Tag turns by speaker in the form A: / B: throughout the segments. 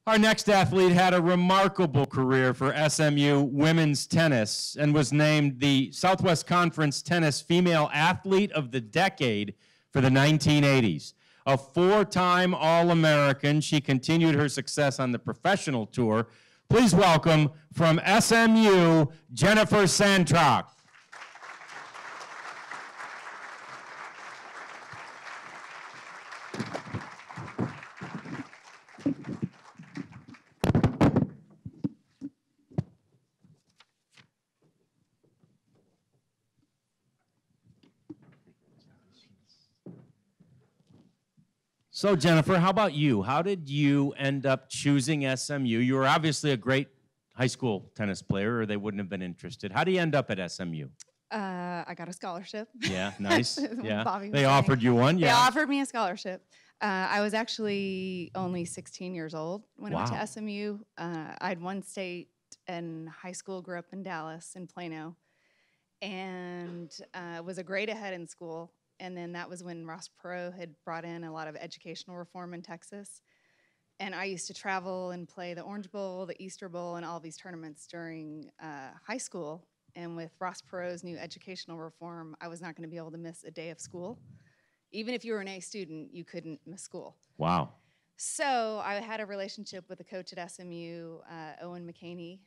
A: Our next athlete had a remarkable career for SMU women's tennis and was named the Southwest Conference Tennis Female Athlete of the Decade for the 1980s. A four-time All-American, she continued her success on the professional tour. Please welcome from SMU, Jennifer Santrock. So Jennifer, how about you? How did you end up choosing SMU? You were obviously a great high school tennis player, or they wouldn't have been interested. How do you end up at SMU?
B: I got a scholarship.
A: Yeah, nice. Yeah,
B: Bobby
A: they offered you one. Yeah,
B: they offered me a scholarship. I was actually only 16 years old when I went to SMU. I'd won state in high school, grew up in Dallas, in Plano, and was a grade ahead in school. And then that was when Ross Perot had brought in a lot of educational reform in Texas. And I used to travel and play the Orange Bowl, the Easter Bowl, and all these tournaments during high school. And with Ross Perot's new educational reform, I was not going to be able to miss a day of school. Even if you were an A student, you couldn't miss school.
A: Wow.
B: So I had a relationship with a coach at SMU, Owen McCaney.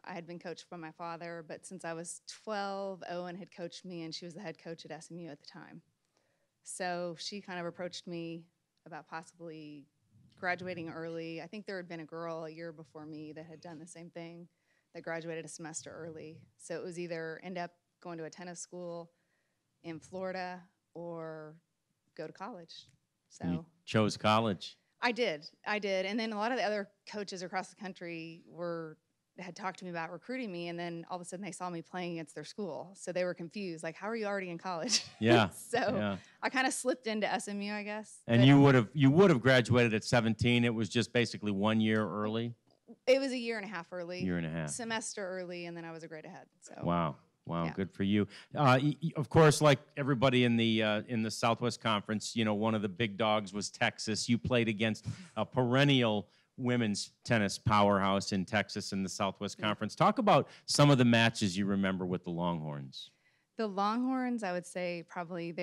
B: I had been coached by my father, but since I was 12, Owen had coached me, and she was the head coach at SMU at the time. So she kind of approached me about possibly graduating early. I think there had been a girl a year before me that had done the same thing, that graduated a semester early. So it was either end up going to a tennis school in Florida or go to college. So
A: you chose college.
B: I did. And then a lot of the other coaches across the country had talked to me about recruiting me, and then all of a sudden they saw me playing against their school. So they were confused, like, how are you already in college?
A: Yeah.
B: So I kind of slipped into SMU, I guess.
A: And you would have graduated at 17. It was just basically 1 year early?
B: It was a year and a half early.
A: Year and a half.
B: Semester early, and then I was a grade ahead. So
A: Wow. Wow,
B: yeah.
A: Good for you. Of course, like everybody in the Southwest Conference, you know, one of the big dogs was Texas. You played against a perennial women's tennis powerhouse in Texas in the Southwest Conference. Talk about some of the matches you remember with the Longhorns.
B: The Longhorns, I would say probably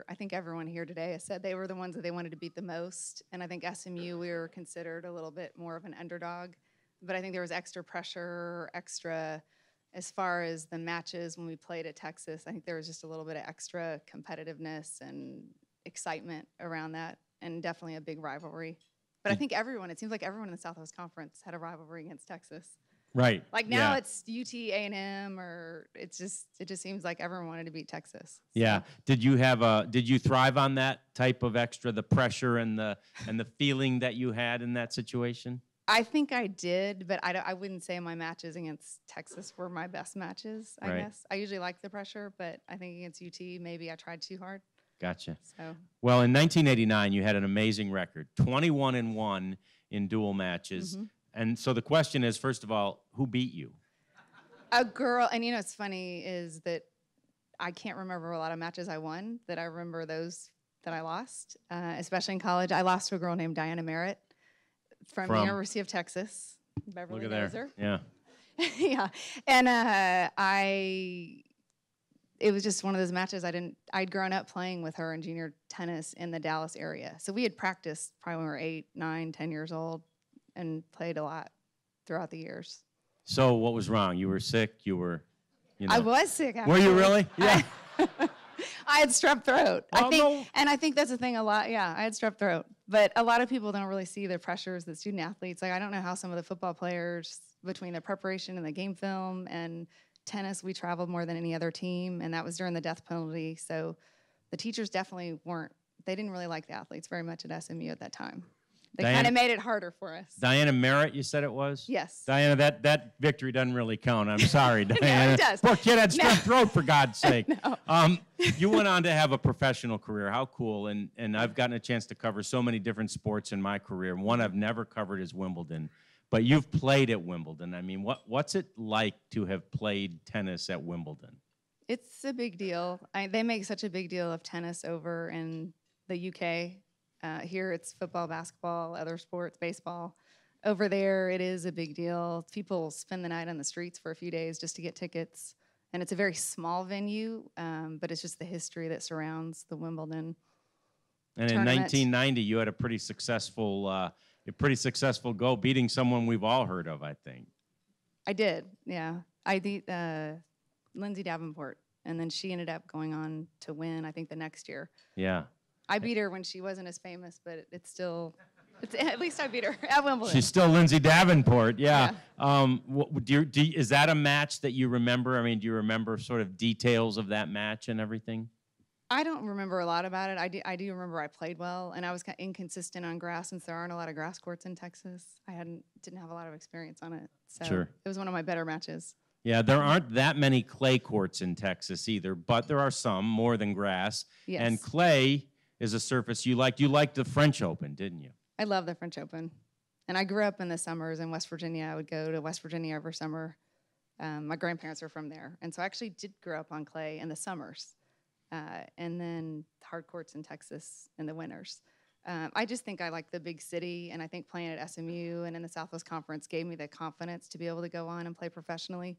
B: I think everyone here today has said they were the ones that they wanted to beat the most. And I think SMU, we were considered a little bit more of an underdog. But I think there was extra pressure, as far as the matches when we played at Texas, I think there was just a little bit of extra competitiveness and excitement around that, and definitely a big rivalry. But I think it seems like everyone in the Southwest Conference had a rivalry against Texas.
A: Right.
B: Like now it's UT, A&M, or it just seems like everyone wanted to beat Texas. So.
A: Yeah. Did you thrive on that type of the pressure and the feeling that you had in that situation?
B: I think I did, but I wouldn't say my matches against Texas were my best matches, I guess. I usually like the pressure, but I think against UT, maybe I tried too hard.
A: Gotcha.
B: So.
A: Well, in 1989, you had an amazing record, 21-1 in dual matches. Mm-hmm. And so the question is, first of all, who beat you?
B: A girl, and you know, what's funny is that I can't remember a lot of matches I won, that I remember those that I lost, especially in college. I lost to a girl named Diana Merritt from the University of Texas. Beverly knows her.
A: Yeah.
B: Yeah. And it was just one of those matches I'd grown up playing with her in junior tennis in the Dallas area. So we had practiced probably when we were 8, 9, 10 years old and played a lot throughout the years.
A: So what was wrong? You were sick? You were,
B: I was sick, actually.
A: Were you really? Yeah.
B: I had strep throat.
A: Oh,
B: And I think that's the thing a lot. Yeah, I had strep throat. But a lot of people don't really see the pressures that student athletes, like I don't know how some of the football players, between the preparation and the game film and tennis, we traveled more than any other team, and that was during the death penalty. So the teachers definitely they didn't really like the athletes very much at SMU at that time. They kind of made it harder for us.
A: Diana Merritt, you said it was?
B: Yes.
A: Diana, that victory doesn't really count. I'm sorry, Diana.
B: No, it does.
A: Poor kid had strep throat, for God's sake.
B: No.
A: You went on to have a professional career. How cool. And I've gotten a chance to cover so many different sports in my career. One I've never covered is Wimbledon. But you've played at Wimbledon. I mean, what's it like to have played tennis at Wimbledon?
B: It's a big deal. They make such a big deal of tennis over in the UK. Here it's football, basketball, other sports, baseball. over there, it is a big deal. People spend the night on the streets for a few days just to get tickets. And it's a very small venue, but it's just the history that surrounds the Wimbledon
A: And
B: tournament.
A: in 1990, you had a pretty successful go, beating someone we've all heard of, I think.
B: I did, yeah. I beat Lindsay Davenport, and then she ended up going on to win, I think, the next year.
A: Yeah.
B: I beat her when she wasn't as famous, but at least I beat her at Wimbledon.
A: She's still Lindsay Davenport, yeah. Is that a match that you remember? I mean, do you remember sort of details of that match and everything?
B: I don't remember a lot about it. I do remember I played well, and I was kind of inconsistent on grass since there aren't a lot of grass courts in Texas. I didn't have a lot of experience on it, so
A: Sure.
B: It was one of my better matches.
A: Yeah, there aren't that many clay courts in Texas either, but there are some, more than grass.
B: Yes.
A: And clay is a surface you liked. You liked the French Open, didn't you?
B: I love the French Open, and I grew up in the summers in West Virginia. I would go to West Virginia every summer. My grandparents are from there, and so I actually did grow up on clay in the summers. And then hard courts in Texas in the winters. I just think I like the big city, and I think playing at SMU and in the Southwest Conference gave me the confidence to be able to go on and play professionally.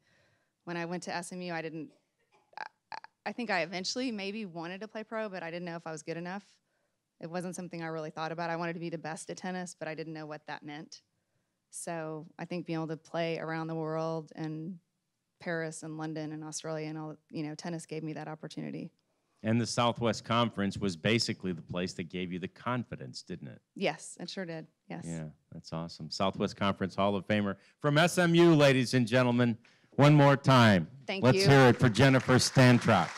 B: When I went to SMU, I think I eventually maybe wanted to play pro, but I didn't know if I was good enough. It wasn't something I really thought about. I wanted to be the best at tennis, but I didn't know what that meant. So I think being able to play around the world and Paris and London and Australia and all, tennis gave me that opportunity.
A: And the Southwest Conference was basically the place that gave you the confidence, didn't it?
B: Yes, it sure did. Yes.
A: Yeah, that's awesome. Southwest Conference Hall of Famer from SMU, ladies and gentlemen. One more time.
B: Thank
A: Let's
B: you.
A: hear it for Jennifer Stantrock.